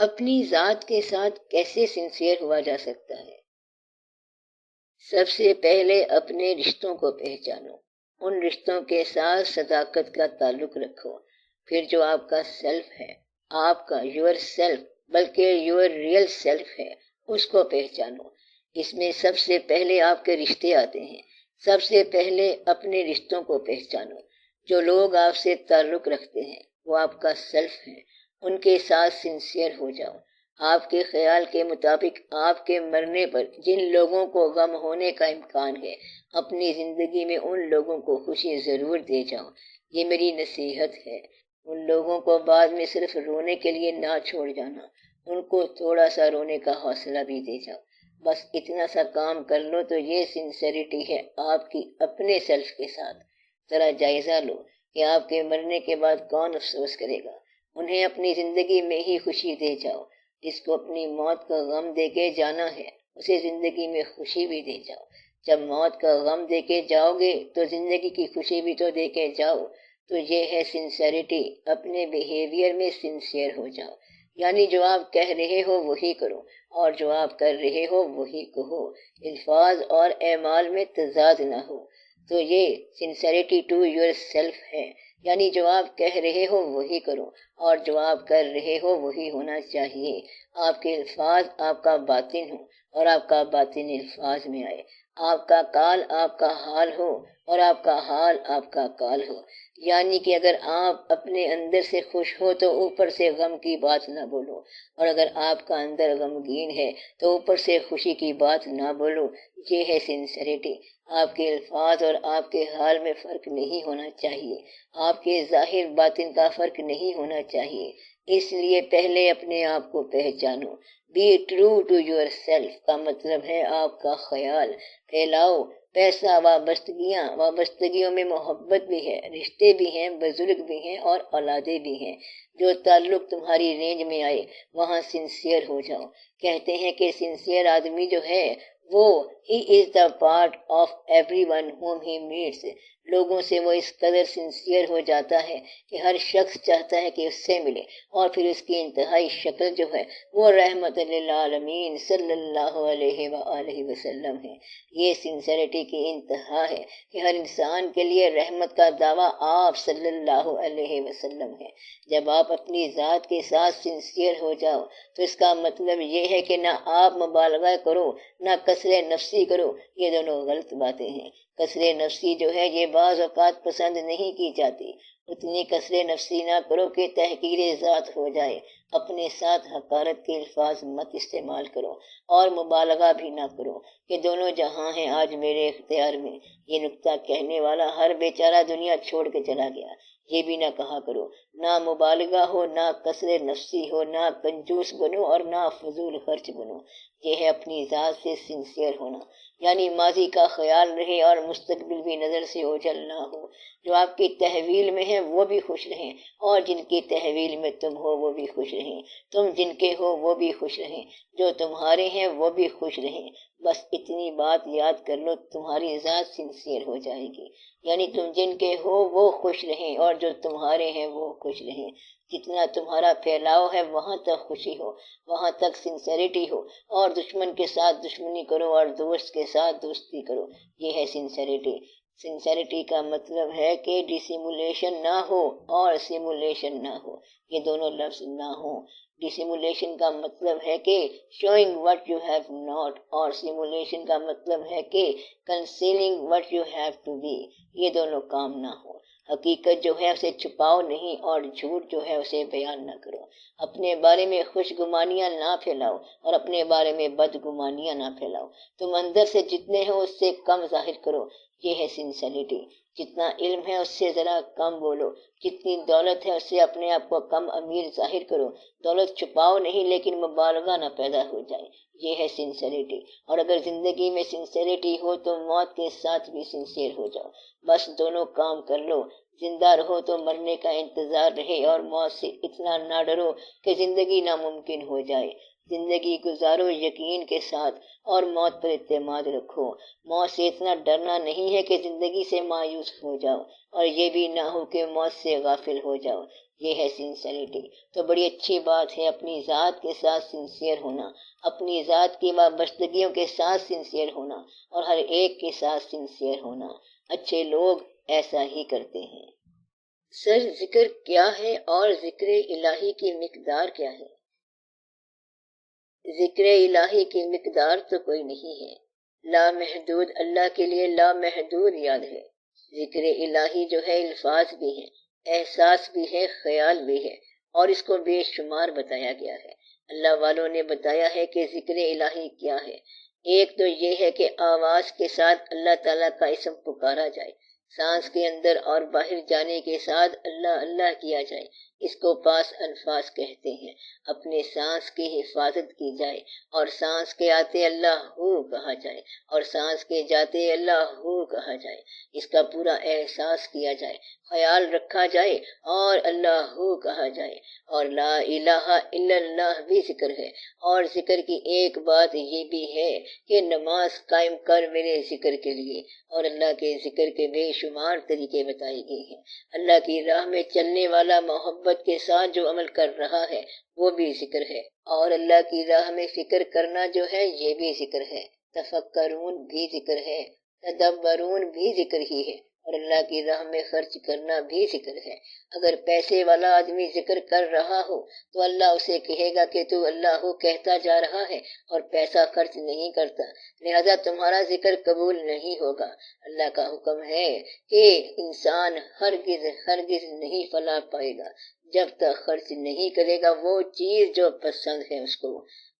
اپنی ذات کے ساتھ کیسے سنسیئر ہوا جا سکتا ہے؟ سب سے پہلے اپنے رشتوں کو پہچانو، ان رشتوں کے ساتھ صداقت کا تعلق رکھو، پھر جو آپ کا سیلف ہے، آپ کا یور سیلف بلکہ یور ریئل سیلف ہے، اس کو پہچانو۔ اس میں سب سے پہلے آپ کے رشتے آتے ہیں۔ سب سے پہلے اپنے رشتوں کو پہچانو۔ جو لوگ آپ سے تعلق رکھتے ہیں وہ آپ کا سیلف ہے، ان کے ساتھ سنسیئر ہو جاؤ۔ آپ کے خیال کے مطابق آپ کے مرنے پر جن لوگوں کو غم ہونے کا امکان ہے، اپنی زندگی میں ان لوگوں کو خوشی ضرور دے جاؤ۔ یہ میری نصیحت ہے۔ ان لوگوں کو بعد میں صرف رونے کے لیے نہ چھوڑ جانا، ان کو تھوڑا سا رونے کا حوصلہ بھی دے جاؤ۔ بس اتنا سا کام کر لو تو یہ سنسیریٹی ہے آپ کی اپنے سیلف کے ساتھ۔ ذرا جائزہ لو کہ آپ کے مرنے کے بعد کون افسوس کرے گا۔ انہیں اپنی زندگی میں ہی خوشی دے جاؤ۔ جس کو اپنی موت کا غم دے کے جانا ہے اسے زندگی میں خوشی بھی دے جاؤ۔ جب موت کا غم دے کے جاؤ گے تو زندگی کی خوشی بھی تو دے کے جاؤ۔ تو یہ ہے سنسیریٹی۔ اپنے بیہیویئر میں سنسیئر ہو جاؤ، یعنی جو آپ کہہ رہے ہو وہی کرو اور جو آپ کر رہے ہو وہی کہو۔ الفاظ اور اعمال میں تضاد نہ ہو۔ تو یہ سنسیریٹی ٹو یور سیلف ہے، یعنی جو آپ کہہ رہے ہو وہی کرو اور جو آپ کر رہے ہو وہی ہونا چاہیے۔ آپ کے الفاظ آپ کا باطن ہو اور آپ کا باطن الفاظ میں آئے۔ آپ کا کال آپ کا حال ہو اور آپ کا حال آپ کا کال ہو۔ یعنی کہ اگر آپ اپنے اندر سے خوش ہو تو اوپر سے غم کی بات نہ بولو، اور اگر آپ کا اندر غمگین ہے تو اوپر سے خوشی کی بات نہ بولو۔ یہ ہے سنسیریٹی۔ آپ کے الفاظ اور آپ کے حال میں فرق نہیں ہونا چاہیے، آپ کے ظاہر باطن کا فرق نہیں ہونا چاہیے۔ اس لیے پہلے اپنے آپ کو پہچانو۔ Be true to yourself کا مطلب ہے آپ کا خیال پھیلاؤ۔ پیسہ، وابستگیوں میں محبت بھی ہے، رشتے بھی ہیں، بزرگ بھی ہیں اور اولادیں بھی ہیں۔ جو تعلق تمہاری رینج میں آئے وہاں سنسیئر ہو جاؤ۔ کہتے ہیں کہ سنسیئر آدمی جو ہے وہ he is the part of everyone whom he meets. لوگوں سے وہ اس قدر سنسیئر ہو جاتا ہے کہ ہر شخص چاہتا ہے کہ اس سے ملے، اور پھر اس کی انتہائی شکل جو ہے وہ رحمت للعالمین صلی اللہ علیہ وآلہ وسلم ہے۔ یہ سنسیریٹی کی انتہا ہے کہ ہر انسان کے لیے رحمت کا دعویٰ آپ صلی اللہ علیہ وسلم ہے۔ جب آپ اپنی ذات کے ساتھ سنسیئر ہو جاؤ تو اس کا مطلب یہ ہے کہ نہ آپ مبالغہ کرو نہ کثر نفسی کرو۔ یہ دونوں غلط باتیں ہیں۔ کثر نفسی جو ہے یہ بعض اوقات پسند نہیں کی جاتی۔ اتنی کثر نفسی نہ کرو کہ تحقیر ذات ہو جائے۔ اپنے ساتھ حقارت کے الفاظ مت استعمال کرو اور مبالغہ بھی نہ کرو کہ دونوں جہاں ہیں آج میرے اختیار میں۔ یہ نکتہ کہنے والا ہر بیچارہ دنیا چھوڑ کے چلا گیا۔ یہ بھی نہ کہا کرو، نہ مبالغہ ہو، نہ کثر نفسی ہو، نہ کنجوس بنو اور نہ فضول خرچ بنو۔ یہ ہے اپنی ذات سے سنسیئر ہونا، یعنی ماضی کا خیال رہے اور مستقبل بھی نظر سے اوجھل نہ ہو۔ جو آپ کی تحویل میں ہیں وہ بھی خوش رہیں اور جن کی تحویل میں تم ہو وہ بھی خوش رہیں۔ تم جن کے ہو وہ بھی خوش رہیں، جو تمہارے ہیں وہ بھی خوش رہیں۔ بس اتنی بات یاد کر لو، تمہاری ذات سنسیئر ہو جائے گی۔ یعنی تم جن کے ہو وہ خوش رہیں اور جو تمہارے ہیں وہ خوش رہیں۔ جتنا تمہارا پھیلاؤ ہے وہاں تک خوشی ہو، وہاں تک سنسیریٹی ہو، اور دشمن کے ساتھ دشمنی کرو اور دوست کے ساتھ دوستی کرو۔ یہ ہے سنسیریٹی۔ سنسیریٹی کا مطلب ہے کہ ڈسیمولیشن نہ ہو اور سیمولیشن نہ ہو، یہ دونوں لفظ نہ ہوں۔ ڈسیمولیشن کا مطلب ہے کہ showing what you have not, اور سیمولیشن کا مطلب ہے کہ concealing what you have to be, یہ دونوں کام نہ ہو۔ حقیقت جو ہے اسے چھپاؤ نہیں اور جھوٹ جو ہے اسے بیان نہ کرو۔ اپنے بارے میں خوش گمانیاں نہ پھیلاؤ اور اپنے بارے میں بد گمانیاں نہ پھیلاؤ۔ تم اندر سے جتنے ہو اس سے کم ظاہر کرو، یہ ہے سنسیریٹی۔ جتنا علم ہے اس سے ذرا کم بولو، جتنی دولت ہے اس سے اپنے آپ کو کم امیر ظاہر کرو۔ دولت چھپاؤ نہیں لیکن مبالغہ نہ پیدا ہو جائے، یہ ہے سنسیریٹی۔ اور اگر زندگی میں سنسیریٹی ہو تو موت کے ساتھ بھی سنسیئر ہو جاؤ۔ بس دونوں کام کر لو۔ زندہ رہو تو مرنے کا انتظار رہے اور موت سے اتنا نہ ڈرو کہ زندگی ناممکن ہو جائے۔ زندگی گزارو یقین کے ساتھ اور موت پر اعتماد رکھو۔ موت سے اتنا ڈرنا نہیں ہے کہ زندگی سے مایوس ہو جاؤ، اور یہ بھی نہ ہو کہ موت سے غافل ہو جاؤ۔ یہ ہے سنسیئرٹی۔ تو بڑی اچھی بات ہے اپنی ذات کے ساتھ سنسیئر ہونا، اپنی ذات کی وابستگیوں کے ساتھ سنسیئر ہونا، اور ہر ایک کے ساتھ سنسیئر ہونا۔ اچھے لوگ ایسا ہی کرتے ہیں۔ سر، ذکر کیا ہے اور ذکر الہی کی مقدار کیا ہے؟ ذکر الہی کی مقدار تو کوئی نہیں ہے۔ لامحدود اللہ کے لیے لامحدود یاد ہے۔ ذکر الہی جو ہے الفاظ بھی ہیں، احساس بھی ہے، خیال بھی ہے، اور اس کو بے شمار بتایا گیا ہے۔ اللہ والوں نے بتایا ہے کہ ذکر الہی کیا ہے۔ ایک تو یہ ہے کہ آواز کے ساتھ اللہ تعالیٰ کا اسم پکارا جائے، سانس کے اندر اور باہر جانے کے ساتھ اللہ اللہ کیا جائے، اس کو پاس الفاظ کہتے ہیں۔ اپنے سانس کی حفاظت کی جائے، اور سانس کے آتے اللہ ہو کہا جائے، اور سانس کے جاتے اللہ ہو کہا جائے، اس کا پورا احساس کیا جائے، خیال رکھا جائے اور اللہ ہو کہا جائے۔ اور لا الہ الا اللہ بھی ذکر ہے۔ اور ذکر کی ایک بات یہ بھی ہے کہ نماز قائم کر میرے ذکر کے لیے، اور اللہ کے ذکر کے بے شمار طریقے بتائے گئے ہیں۔ اللہ کی راہ میں چلنے والا محبت کے ساتھ جو عمل کر رہا ہے وہ بھی ذکر ہے، اور اللہ کی راہ میں فکر کرنا جو ہے یہ بھی ذکر ہے، تفکرون بھی ذکر ہے، تدبرون بھی ذکر ہی ہے، اور اللہ کی راہ میں خرچ کرنا بھی ذکر ہے۔ اگر پیسے والا آدمی ذکر کر رہا ہو تو اللہ اسے کہے گا کہ تو اللہ ہو کہتا جا رہا ہے اور پیسہ خرچ نہیں کرتا، لہذا تمہارا ذکر قبول نہیں ہوگا۔ اللہ کا حکم ہے کہ انسان ہرگز ہرگز نہیں فلاح پائے گا جب تک خرچ نہیں کرے گا وہ چیز جو پسند ہے اس کو۔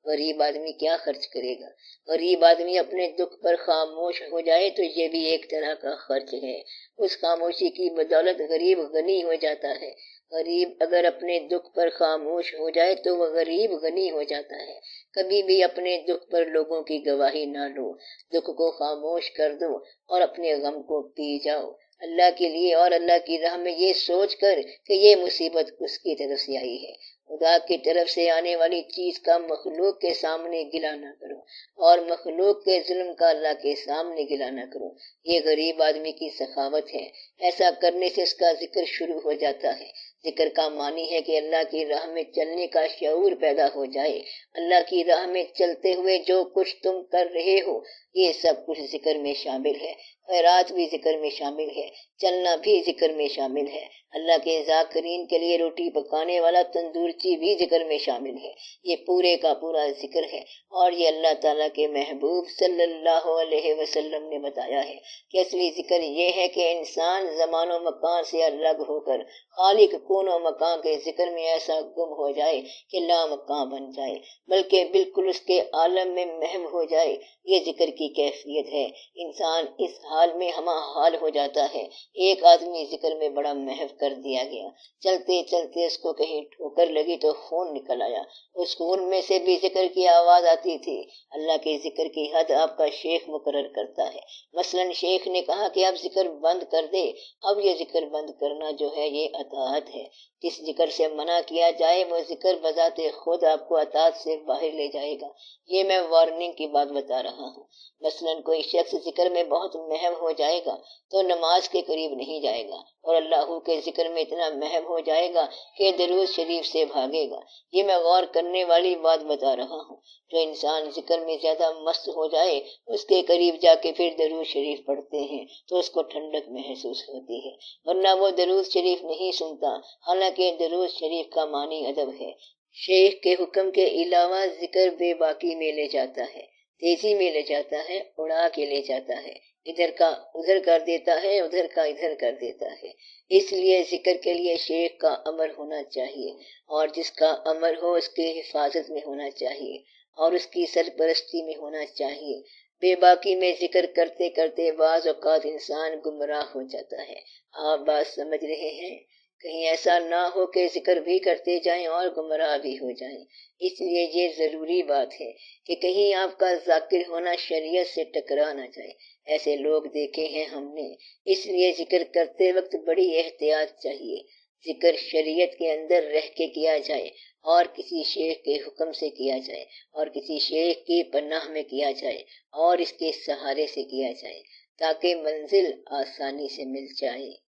غریب آدمی کیا خرچ کرے گا؟ غریب آدمی اپنے دکھ پر خاموش ہو جائے تو یہ بھی ایک طرح کا خرچ ہے۔ اس خاموشی کی بدولت غریب غنی ہو جاتا ہے۔ غریب اگر اپنے دکھ پر خاموش ہو جائے تو وہ غریب غنی ہو جاتا ہے۔ کبھی بھی اپنے دکھ پر لوگوں کی گواہی نہ لو، دکھ کو خاموش کر دو اور اپنے غم کو پی جاؤ اللہ کے لیے، اور اللہ کی راہ میں یہ سوچ کر کہ یہ مصیبت اس کی طرف سے آئی ہے۔ خدا کی طرف سے آنے والی چیز کا مخلوق کے سامنے گلہ نہ کرو، اور مخلوق کے ظلم کا اللہ کے سامنے گلہ نہ کرو۔ یہ غریب آدمی کی سخاوت ہے۔ ایسا کرنے سے اس کا ذکر شروع ہو جاتا ہے۔ ذکر کا معنی ہے کہ اللہ کی راہ میں چلنے کا شعور پیدا ہو جائے۔ اللہ کی راہ میں چلتے ہوئے جو کچھ تم کر رہے ہو یہ سب کچھ ذکر میں شامل ہے۔ خیرات بھی ذکر میں شامل ہے، چلنا بھی ذکر میں شامل ہے۔ اللہ کے ذاکرین کے لیے روٹی پکانے والا تندورچی بھی ذکر میں شامل ہے۔ یہ پورے کا پورا ذکر ہے، اور یہ اللہ تعالیٰ کے محبوب صلی اللہ علیہ وسلم نے بتایا ہے کہ اصلی ذکر یہ ہے کہ انسان زمان و مکان سے الگ ہو کر خالق کون و مکان کے ذکر میں ایسا گم ہو جائے کہ لا مکان بن جائے، بلکہ بالکل اس کے عالم میں محو ہو جائے۔ یہ ذکر کی کیفیت ہے۔ انسان اس حال میں ہمہ حال ہو جاتا ہے۔ ایک آدمی ذکر میں بڑا محو کر دیا گیا، چلتے چلتے اس کو کہیں ٹھوکر لگی تو خون نکل آیا، اس خون میں سے بھی ذکر کی آواز آتی تھی۔ اللہ کے ذکر کی حد آپ کا شیخ مقرر کرتا ہے۔ مثلاً شیخ نے کہا کہ اب ذکر بند کر دے، اب یہ ذکر بند کرنا جو ہے یہ اطاعت ہے۔ جس ذکر سے منع کیا جائے وہ ذکر بذات خود آپ کو اطاعت سے باہر لے جائے گا۔ یہ میں وارننگ کی بات بتا رہا ہوں۔ مثلاً کوئی شخص ذکر میں بہت محو ہو جائے گا تو نماز کے قریب نہیں جائے گا، اور اللہ کے ذکر میں اتنا محو ہو جائے گا کہ درود شریف سے بھاگے گا۔ یہ میں غور کرنے والی بات بتا رہا ہوں۔ جو انسان ذکر میں زیادہ مست ہو جائے اس کے قریب جا کے پھر درود شریف پڑھتے ہیں تو اس کو ٹھنڈک محسوس ہوتی ہے، ورنہ وہ درود شریف نہیں سنتا، حالانکہ درود شریف کا معنی ادب ہے۔ شیخ کے حکم کے علاوہ ذکر بے باکی میں لے جاتا ہے، تیزی میں لے جاتا ہے، اڑا کے لے جاتا ہے، ادھر کا ادھر کر دیتا ہے، ادھر کا ادھر کر دیتا ہے۔ اس لیے ذکر کے لیے شیخ کا امر ہونا چاہیے، اور جس کا امر ہو اس کی حفاظت میں ہونا چاہیے اور اس کی سرپرستی میں ہونا چاہیے۔ بے باکی میں ذکر کرتے کرتے بعض اوقات انسان گمراہ ہو جاتا ہے۔ آپ بات سمجھ رہے ہیں؟ کہیں ایسا نہ ہو کہ ذکر بھی کرتے جائیں اور گمراہ بھی ہو جائیں۔ اس لیے یہ ضروری بات ہے کہ کہیں آپ کا ذاکر ہونا شریعت سے ٹکرا نہ جائے۔ ایسے لوگ دیکھے ہیں ہم نے۔ اس لیے ذکر کرتے وقت بڑی احتیاط چاہیے۔ ذکر شریعت کے اندر رہ کے کیا جائے اور کسی شیخ کے حکم سے کیا جائے اور کسی شیخ کی پناہ میں کیا جائے اور اس کے سہارے سے کیا جائے تاکہ منزل آسانی سے مل جائے۔